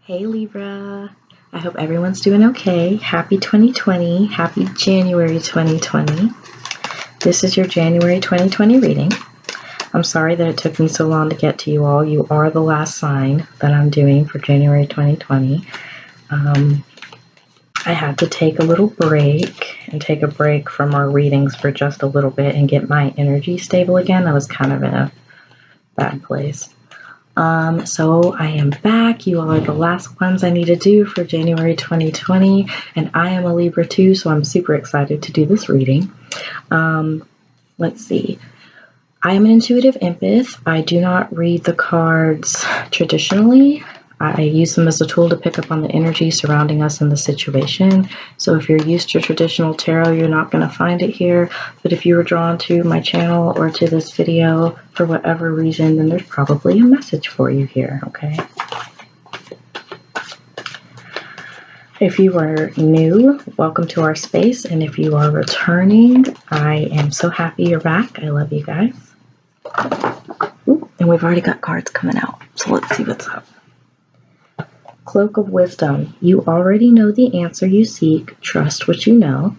Hey Libra, I hope everyone's doing okay. Happy 2020, happy January 2020. This is your January 2020 reading. I'm sorry that it took me so long to get to you all. You are the last sign that I'm doing for January 2020. I had to take a little break and take a break from our readings for just a little bit and get my energy stable again. I was kind of in a bad place. So I am back. You all are the last ones I need to do for January 2020, and I am a Libra too, so I'm super excited to do this reading. Let's see. I am an intuitive empath. I do not read the cards traditionally. I use them as a tool to pick up on the energy surrounding us in the situation. So if you're used to traditional tarot, you're not going to find it here. But if you were drawn to my channel or to this video for whatever reason, then there's probably a message for you here, okay? If you are new, welcome to our space. And if you are returning, I am so happy you're back. I love you guys. Ooh, and we've already got cards coming out. So let's see what's up. Cloak of Wisdom. You already know the answer you seek. Trust what you know.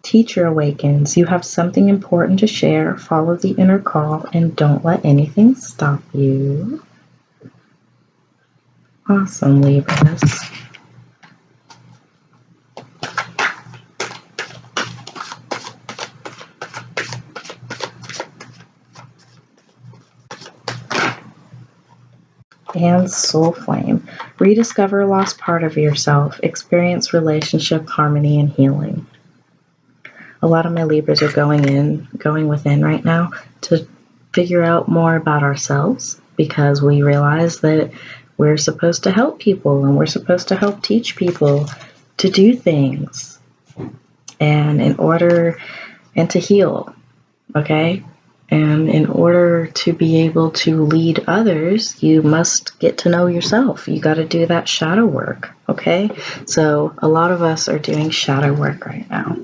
Teacher awakens. You have something important to share. Follow the inner call and don't let anything stop you. Awesome, Libras. And Soul Flame. Rediscover a lost part of yourself. Experience relationship, harmony, and healing. A lot of my Libras are going within right now to figure out more about ourselves, because we realize that we're supposed to help people and we're supposed to help teach people to do things and to heal, okay? And in order to be able to lead others, you must get to know yourself. You got to do that shadow work, okay? So a lot of us are doing shadow work right now.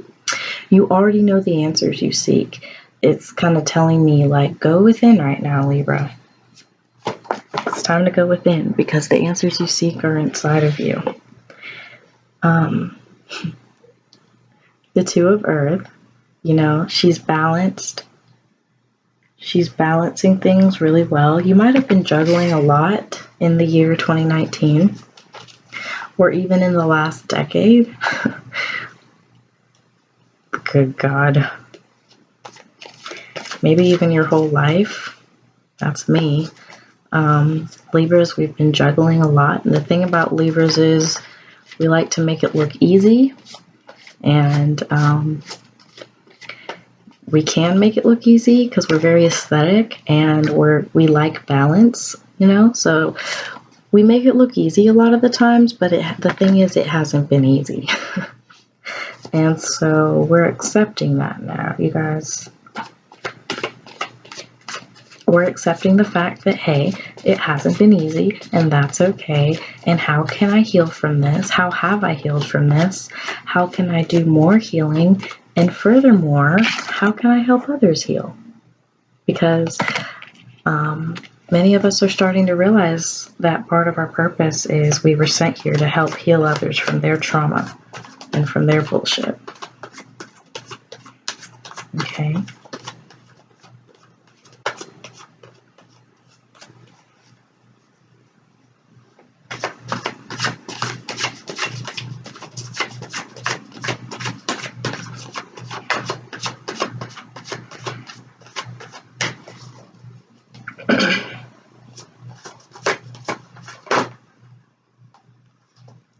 You already know the answers you seek. It's kind of telling me, like, go within right now, Libra. It's time to go within because the answers you seek are inside of you. The Two of Earth, you know, she's balanced. She's balancing things really well. You might have been juggling a lot in the year 2019 or even in the last decade. Good God. Maybe even your whole life. That's me. Libras, we've been juggling a lot. And the thing about Libras is we like to make it look easy. And we can make it look easy because we're very aesthetic and we like balance, you know? So we make it look easy a lot of the times, but the thing is it hasn't been easy. And so we're accepting that now, you guys. We're accepting the fact that, hey, it hasn't been easy, and that's okay. And how can I heal from this? How have I healed from this? How can I do more healing? And furthermore, how can I help others heal? Because many of us are starting to realize that part of our purpose is we were sent here to help heal others from their trauma and from their bullshit. Okay.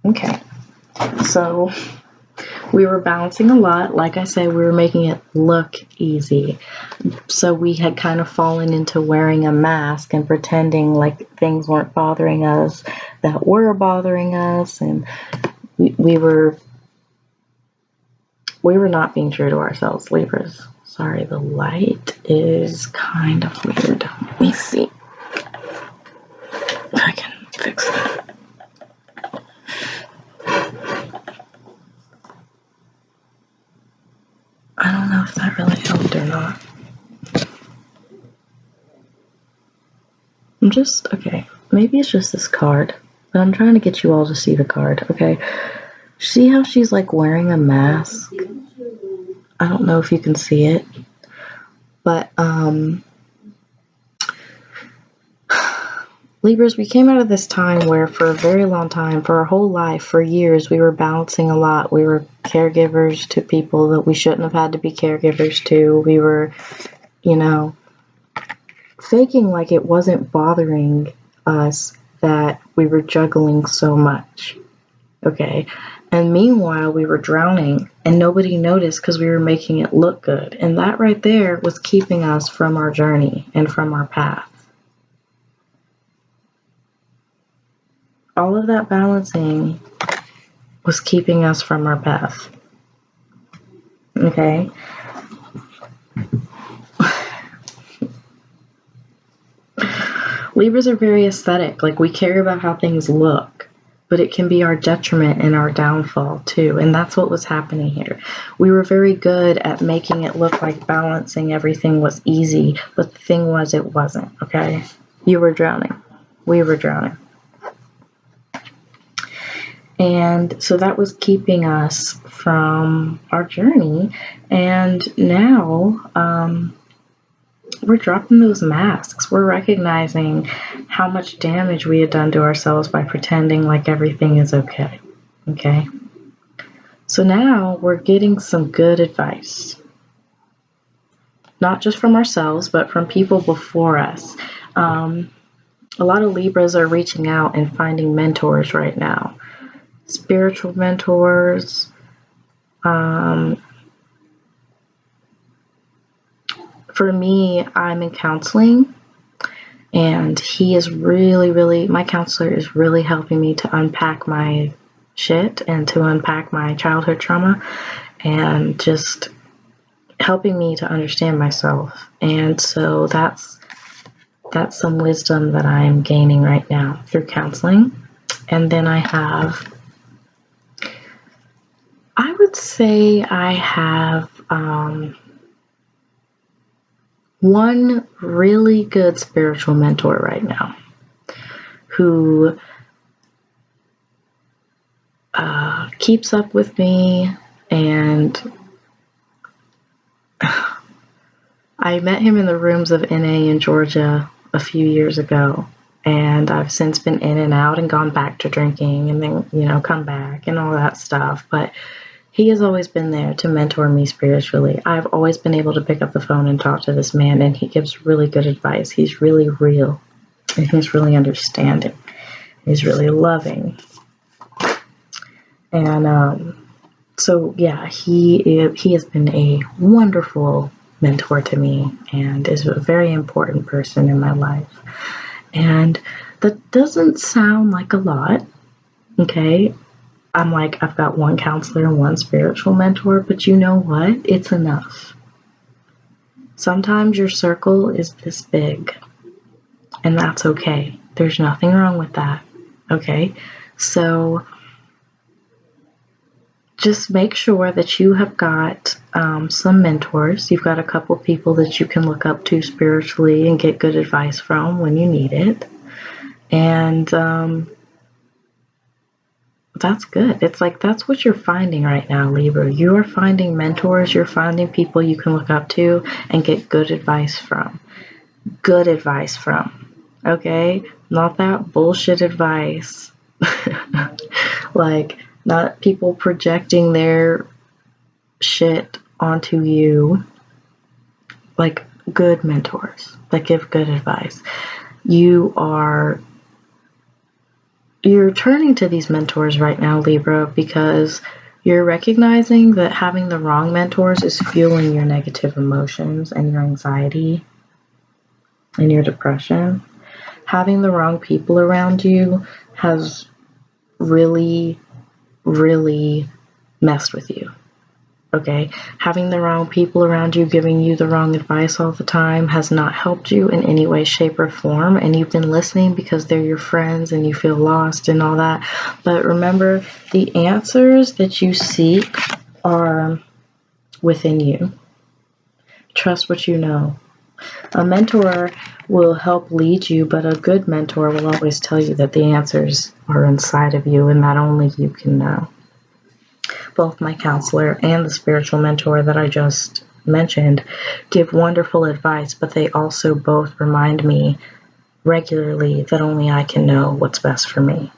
Okay. So we were balancing a lot. Like I said, we were making it look easy. So we had kind of fallen into wearing a mask and pretending like things weren't bothering us that were bothering us. And we were not being true to ourselves, Libras. Sorry, the light is kind of weird. Let me see if I can fix that. I don't know if that really helped or not. Okay, maybe it's just this card, but I'm trying to get you all to see the card, okay? See how she's like wearing a mask? I don't know if you can see it, but Libras, we came out of this time where for a very long time, for our whole life, for years, we were balancing a lot. We were caregivers to people that we shouldn't have had to be caregivers to. We were, faking like it wasn't bothering us that we were juggling so much. Okay. And meanwhile, we were drowning and nobody noticed because we were making it look good. And that right there was keeping us from our journey and from our path. All of that balancing was keeping us from our path. Okay. Libras are very aesthetic. Like, we care about how things look, but it can be our detriment and our downfall too. And that's what was happening here. We were very good at making it look like balancing everything was easy, but the thing was, it wasn't. Okay. You were drowning. We were drowning. And so that was keeping us from our journey. And now, we're dropping those masks. We're recognizing how much damage we had done to ourselves by pretending like everything is okay. Okay? So now we're getting some good advice. Not just from ourselves, but from people before us. A lot of Libras are reaching out and finding mentors right now. Spiritual mentors. For me, I'm in counseling, and he is really, my counselor is really helping me to unpack my shit and to unpack my childhood trauma and just helping me to understand myself. And so that's some wisdom that I'm gaining right now through counseling. And then I would say I have one really good spiritual mentor right now who keeps up with me, and I met him in the rooms of NA in Georgia a few years ago, and I've since been in and out and gone back to drinking and then, come back and all that stuff. But he has always been there to mentor me spiritually. I've always been able to pick up the phone and talk to this man, and he gives really good advice. He's really real, and he's really understanding. He's really loving. And so, yeah, he has been a wonderful mentor to me and is a very important person in my life. And that doesn't sound like a lot, okay? I'm like, I've got one counselor and one spiritual mentor, but you know what? It's enough. Sometimes your circle is this big, and that's okay. There's nothing wrong with that, okay? So just make sure that you have got some mentors. You've got a couple people that you can look up to spiritually and get good advice from when you need it. And that's good. It's like that's what you're finding right now, Libra. You are finding mentors. You're finding people you can look up to and get good advice from. Good advice from. Okay? Not that bullshit advice. Like, not people projecting their shit onto you. Like, good mentors that give good advice. You're turning to these mentors right now, Libra, because you're recognizing that having the wrong mentors is fueling your negative emotions and your anxiety and your depression. Having the wrong people around you has really, really messed with you. Okay, having the wrong people around you giving you the wrong advice all the time has not helped you in any way, shape, or form. And you've been listening because they're your friends and you feel lost and all that. But remember, the answers that you seek are within you. Trust what you know. A mentor will help lead you, but a good mentor will always tell you that the answers are inside of you and that only you can know. Both my counselor and the spiritual mentor that I just mentioned give wonderful advice, but they also both remind me regularly that only I can know what's best for me.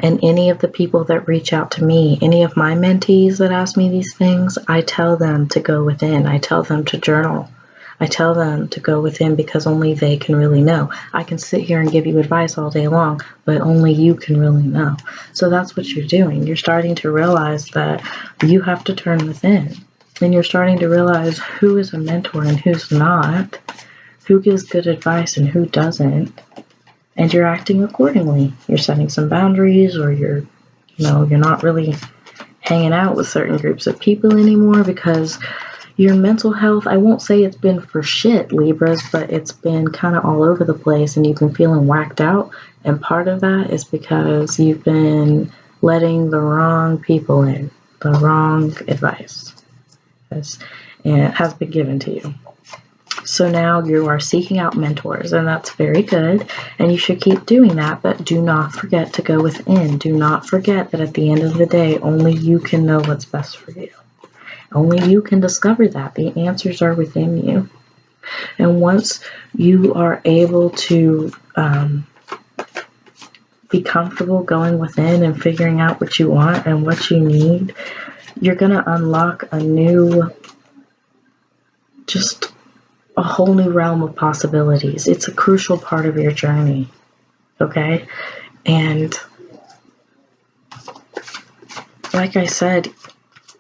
And any of the people that reach out to me, any of my mentees that ask me these things, I tell them to go within. I tell them to journal. I tell them to go within because only they can really know. I can sit here and give you advice all day long, but only you can really know. So that's what you're doing. You're starting to realize that you have to turn within. And you're starting to realize who is a mentor and who's not, who gives good advice and who doesn't. And you're acting accordingly. You're setting some boundaries, or you're not really hanging out with certain groups of people anymore because your mental health, I won't say it's been for shit, Libras, but it's been kind of all over the place and you've been feeling whacked out. And part of that is because you've been letting the wrong people in, the wrong advice has been given to you. So now you are seeking out mentors, and that's very good, and you should keep doing that, but do not forget to go within. Do not forget that at the end of the day, only you can know what's best for you. Only you can discover that. The answers are within you. And once you are able to be comfortable going within and figuring out what you want and what you need, you're going to unlock a whole new realm of possibilities. It's a crucial part of your journey, okay? And like I said,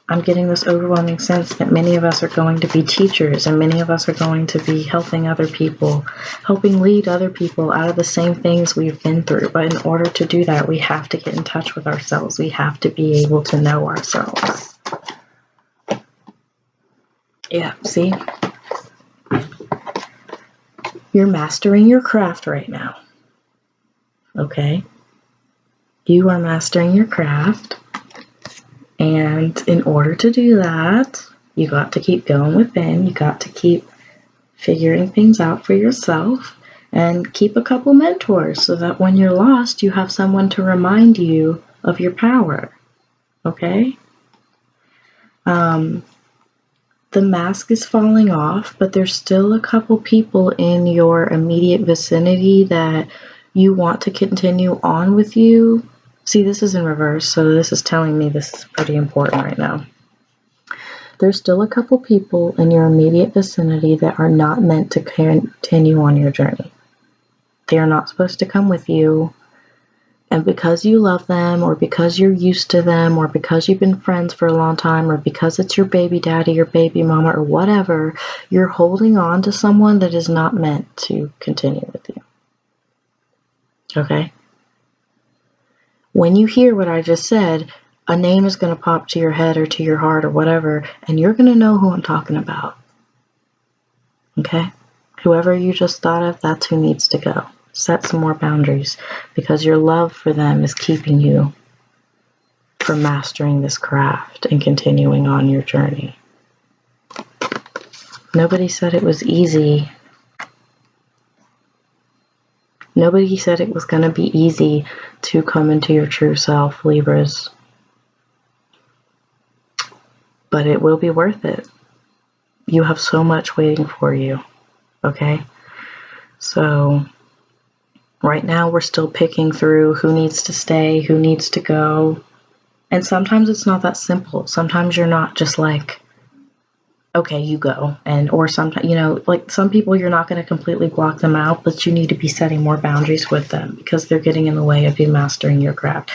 I'm getting this overwhelming sense that many of us are going to be teachers and many of us are going to be helping other people, helping lead other people out of the same things we've been through. But in order to do that, we have to get in touch with ourselves. We have to be able to know ourselves. Yeah, see? You're mastering your craft right now, okay? You are mastering your craft, and in order to do that, you got to keep going within. You got to keep figuring things out for yourself and keep a couple mentors so that when you're lost, you have someone to remind you of your power, okay? The mask is falling off, but there's still a couple people in your immediate vicinity that you want to continue on with you. See, this is in reverse, so this is telling me this is pretty important right now. There's still a couple people in your immediate vicinity that are not meant to continue on your journey. They are not supposed to come with you. And because you love them, or because you're used to them, or because you've been friends for a long time, or because it's your baby daddy, your baby mama, or whatever, you're holding on to someone that is not meant to continue with you. Okay? When you hear what I just said, a name is going to pop to your head or to your heart or whatever, and you're going to know who I'm talking about. Okay? Whoever you just thought of, that's who needs to go. Set some more boundaries because your love for them is keeping you from mastering this craft and continuing on your journey. Nobody said it was easy. Nobody said it was going to be easy to come into your true self, Libras. But it will be worth it. You have so much waiting for you, okay? So right now we're still picking through who needs to stay, who needs to go. And sometimes it's not that simple. Sometimes you're not just like, okay, you go. Or sometimes, like some people you're not going to completely block them out, but you need to be setting more boundaries with them because they're getting in the way of you mastering your craft.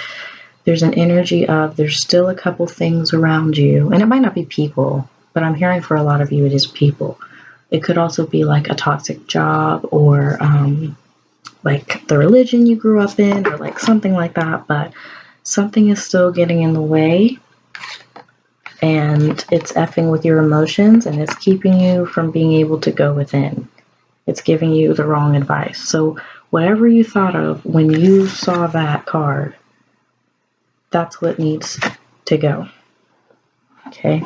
There's an energy of there's still a couple things around you, and it might not be people, but I'm hearing for a lot of you it is people. It could also be like a toxic job or like the religion you grew up in or like something like that, but something is still getting in the way and it's effing with your emotions and it's keeping you from being able to go within. It's giving you the wrong advice. So whatever you thought of when you saw that card, that's what needs to go. Okay?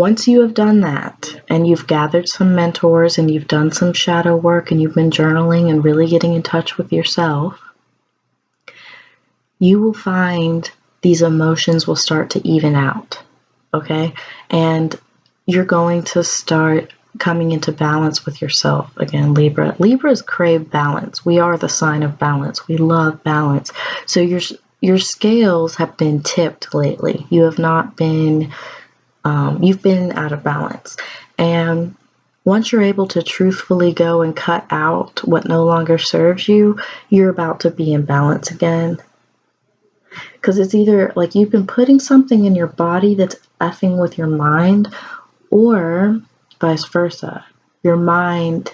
Once you have done that and you've gathered some mentors and you've done some shadow work and you've been journaling and really getting in touch with yourself, you will find these emotions will start to even out, okay? And you're going to start coming into balance with yourself again, Libra. Libras crave balance. We are the sign of balance. We love balance. So your scales have been tipped lately. You have not been, you've been out of balance. And once you're able to truthfully go and cut out what no longer serves you, you're about to be in balance again. Because it's either like you've been putting something in your body that's effing with your mind, or vice versa. Your mind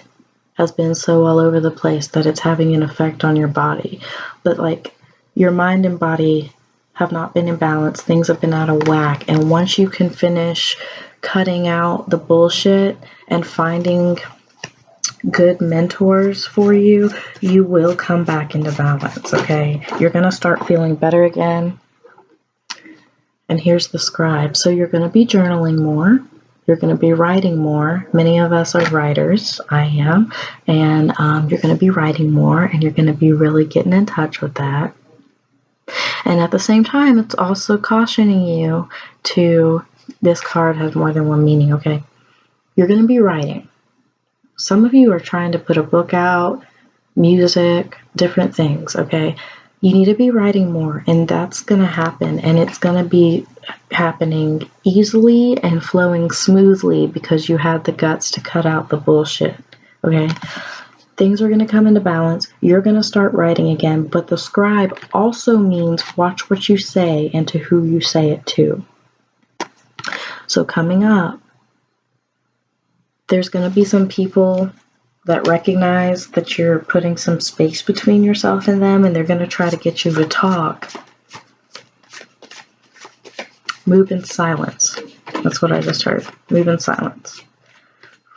has been so all over the place that it's having an effect on your body. But like your mind and body have not been in balance. Things have been out of whack. And once you can finish cutting out the bullshit and finding good mentors for you, you will come back into balance, okay? You're going to start feeling better again. And here's the scribe. So you're going to be journaling more. You're going to be writing more. Many of us are writers. I am. And you're going to be writing more, and you're going to be really getting in touch with that. And at the same time, it's also cautioning you to, this card has more than one meaning, okay? You're going to be writing. Some of you are trying to put a book out, music, different things, okay? You need to be writing more, and that's going to happen, and it's going to be happening easily and flowing smoothly because you had the guts to cut out the bullshit, okay? Things are going to come into balance. You're going to start writing again, but the scribe also means watch what you say and to who you say it to. So coming up, there's going to be some people that recognize that you're putting some space between yourself and them, and they're going to try to get you to talk. Move in silence. That's what I just heard. Move in silence.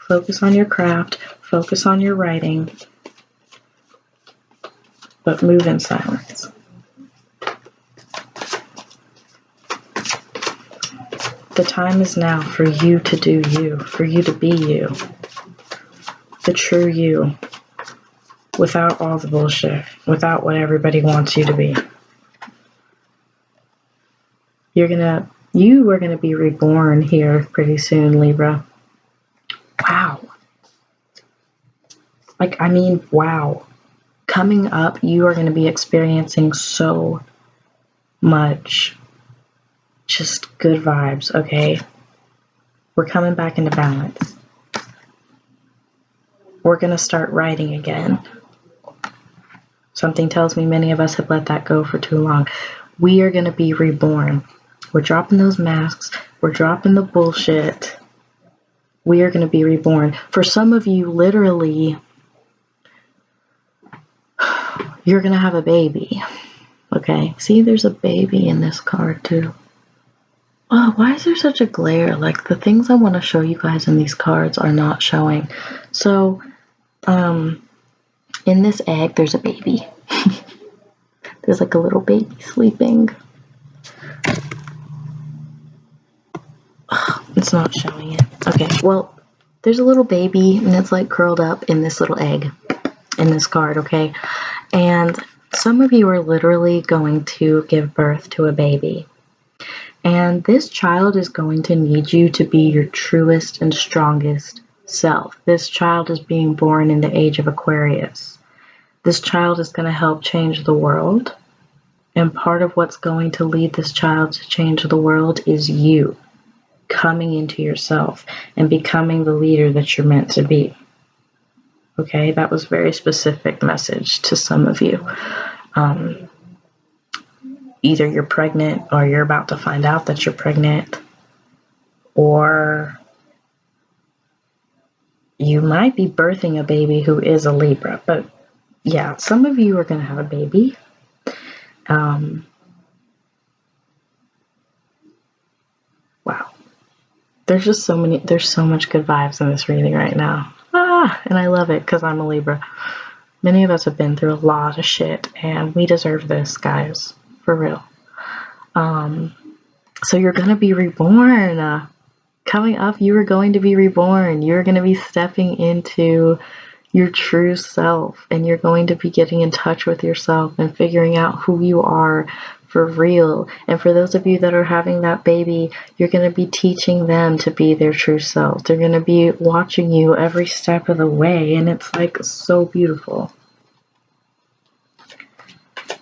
Focus on your craft. Focus on your writing. But move in silence. The time is now for you to do you, for you to be you. The true you, without all the bullshit, without what everybody wants you to be. You are gonna be reborn here pretty soon, Libra. Wow. Wow. Coming up, you are gonna be experiencing so much just good vibes, okay? We're coming back into balance. We're going to start writing again. Something tells me many of us have let that go for too long. We are going to be reborn. We're dropping those masks. We're dropping the bullshit. We are going to be reborn. For some of you, literally, you're going to have a baby. Okay? See, there's a baby in this card too. Oh, why is there such a glare? Like, the things I want to show you guys in these cards are not showing. So, in this egg, there's a baby. There's like a little baby sleeping. Oh, it's not showing it. Okay, well, there's a little baby, and it's like curled up in this little egg in this card, okay? And some of you are literally going to give birth to a baby. And this child is going to need you to be your truest and strongest self. This child is being born in the age of Aquarius. This child is going to help change the world. And part of what's going to lead this child to change the world is you coming into yourself and becoming the leader that you're meant to be. Okay, that was a very specific message to some of you. Either you're pregnant or you're about to find out that you're pregnant, or you might be birthing a baby who is a Libra. But yeah, some of you are going to have a baby. Wow. There's so much good vibes in this reading right now. And I love it because I'm a Libra. Many of us have been through a lot of shit, and we deserve this, guys. For real. So you're going to be reborn. Coming up, you are going to be reborn. You're going to be stepping into your true self, and you're going to be getting in touch with yourself and figuring out who you are for real. And for those of you that are having that baby, you're going to be teaching them to be their true self. They're going to be watching you every step of the way, and it's like so beautiful.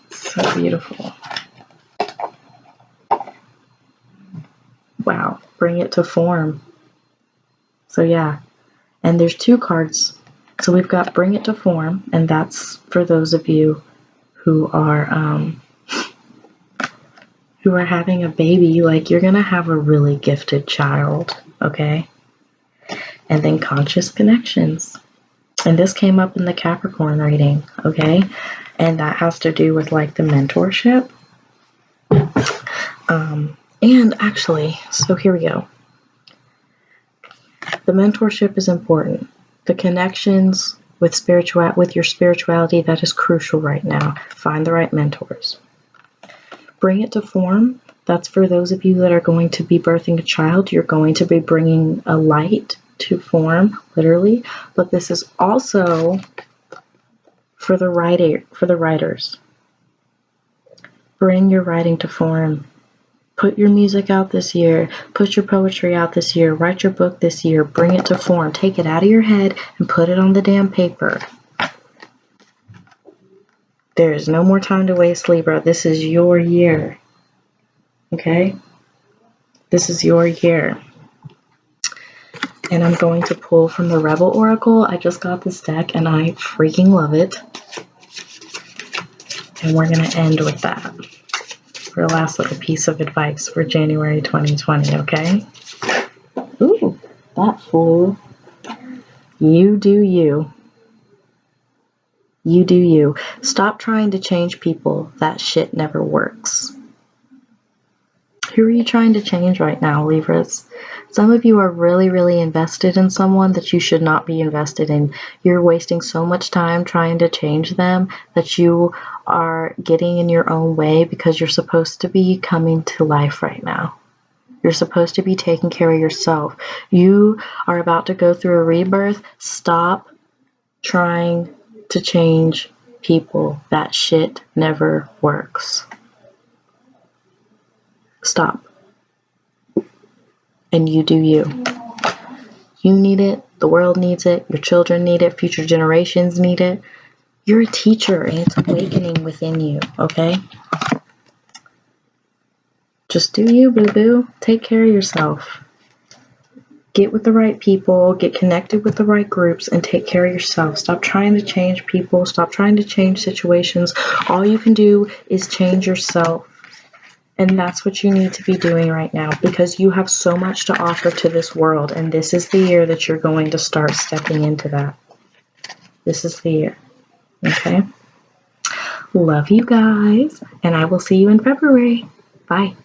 So beautiful. Wow, bring it to form. So yeah, and there's 2 cards. So we've got bring it to form, and that's for those of you who are having a baby. Like, you're gonna have a really gifted child, okay? And then conscious connections, and this came up in the Capricorn reading, okay? And that has to do with like the mentorship. And actually, so here we go. The mentorship is important. The connections with your spirituality, that is crucial right now. Find the right mentors. Bring it to form. That's for those of you that are going to be birthing a child. You're going to be bringing a light to form, literally. But this is also for the writers. Bring your writing to form. Put your music out this year. Put your poetry out this year. Write your book this year. Bring it to form. Take it out of your head and put it on the damn paper. There is no more time to waste, Libra. This is your year. Okay? This is your year. And I'm going to pull from the Rebel Oracle. I just got this deck and I freaking love it. And we're going to end with that. For the last little piece of advice for January 2020, okay? Ooh, that flew. You do you. You do you. Stop trying to change people. That shit never works. Who are you trying to change right now, Libras? Some of you are really, really invested in someone that you should not be invested in. You're wasting so much time trying to change them that you are getting in your own way because you're supposed to be coming to life right now. You're supposed to be taking care of yourself. You are about to go through a rebirth. Stop trying to change people. That shit never works. Stop. And you do you. You need it. The world needs it. Your children need it. Future generations need it. You're a teacher and it's awakening within you, okay? Just do you, boo-boo. Take care of yourself. Get with the right people. Get connected with the right groups and take care of yourself. Stop trying to change people. Stop trying to change situations. All you can do is change yourself. And that's what you need to be doing right now because you have so much to offer to this world. And this is the year that you're going to start stepping into that. This is the year. Okay? Love you guys. And I will see you in February. Bye.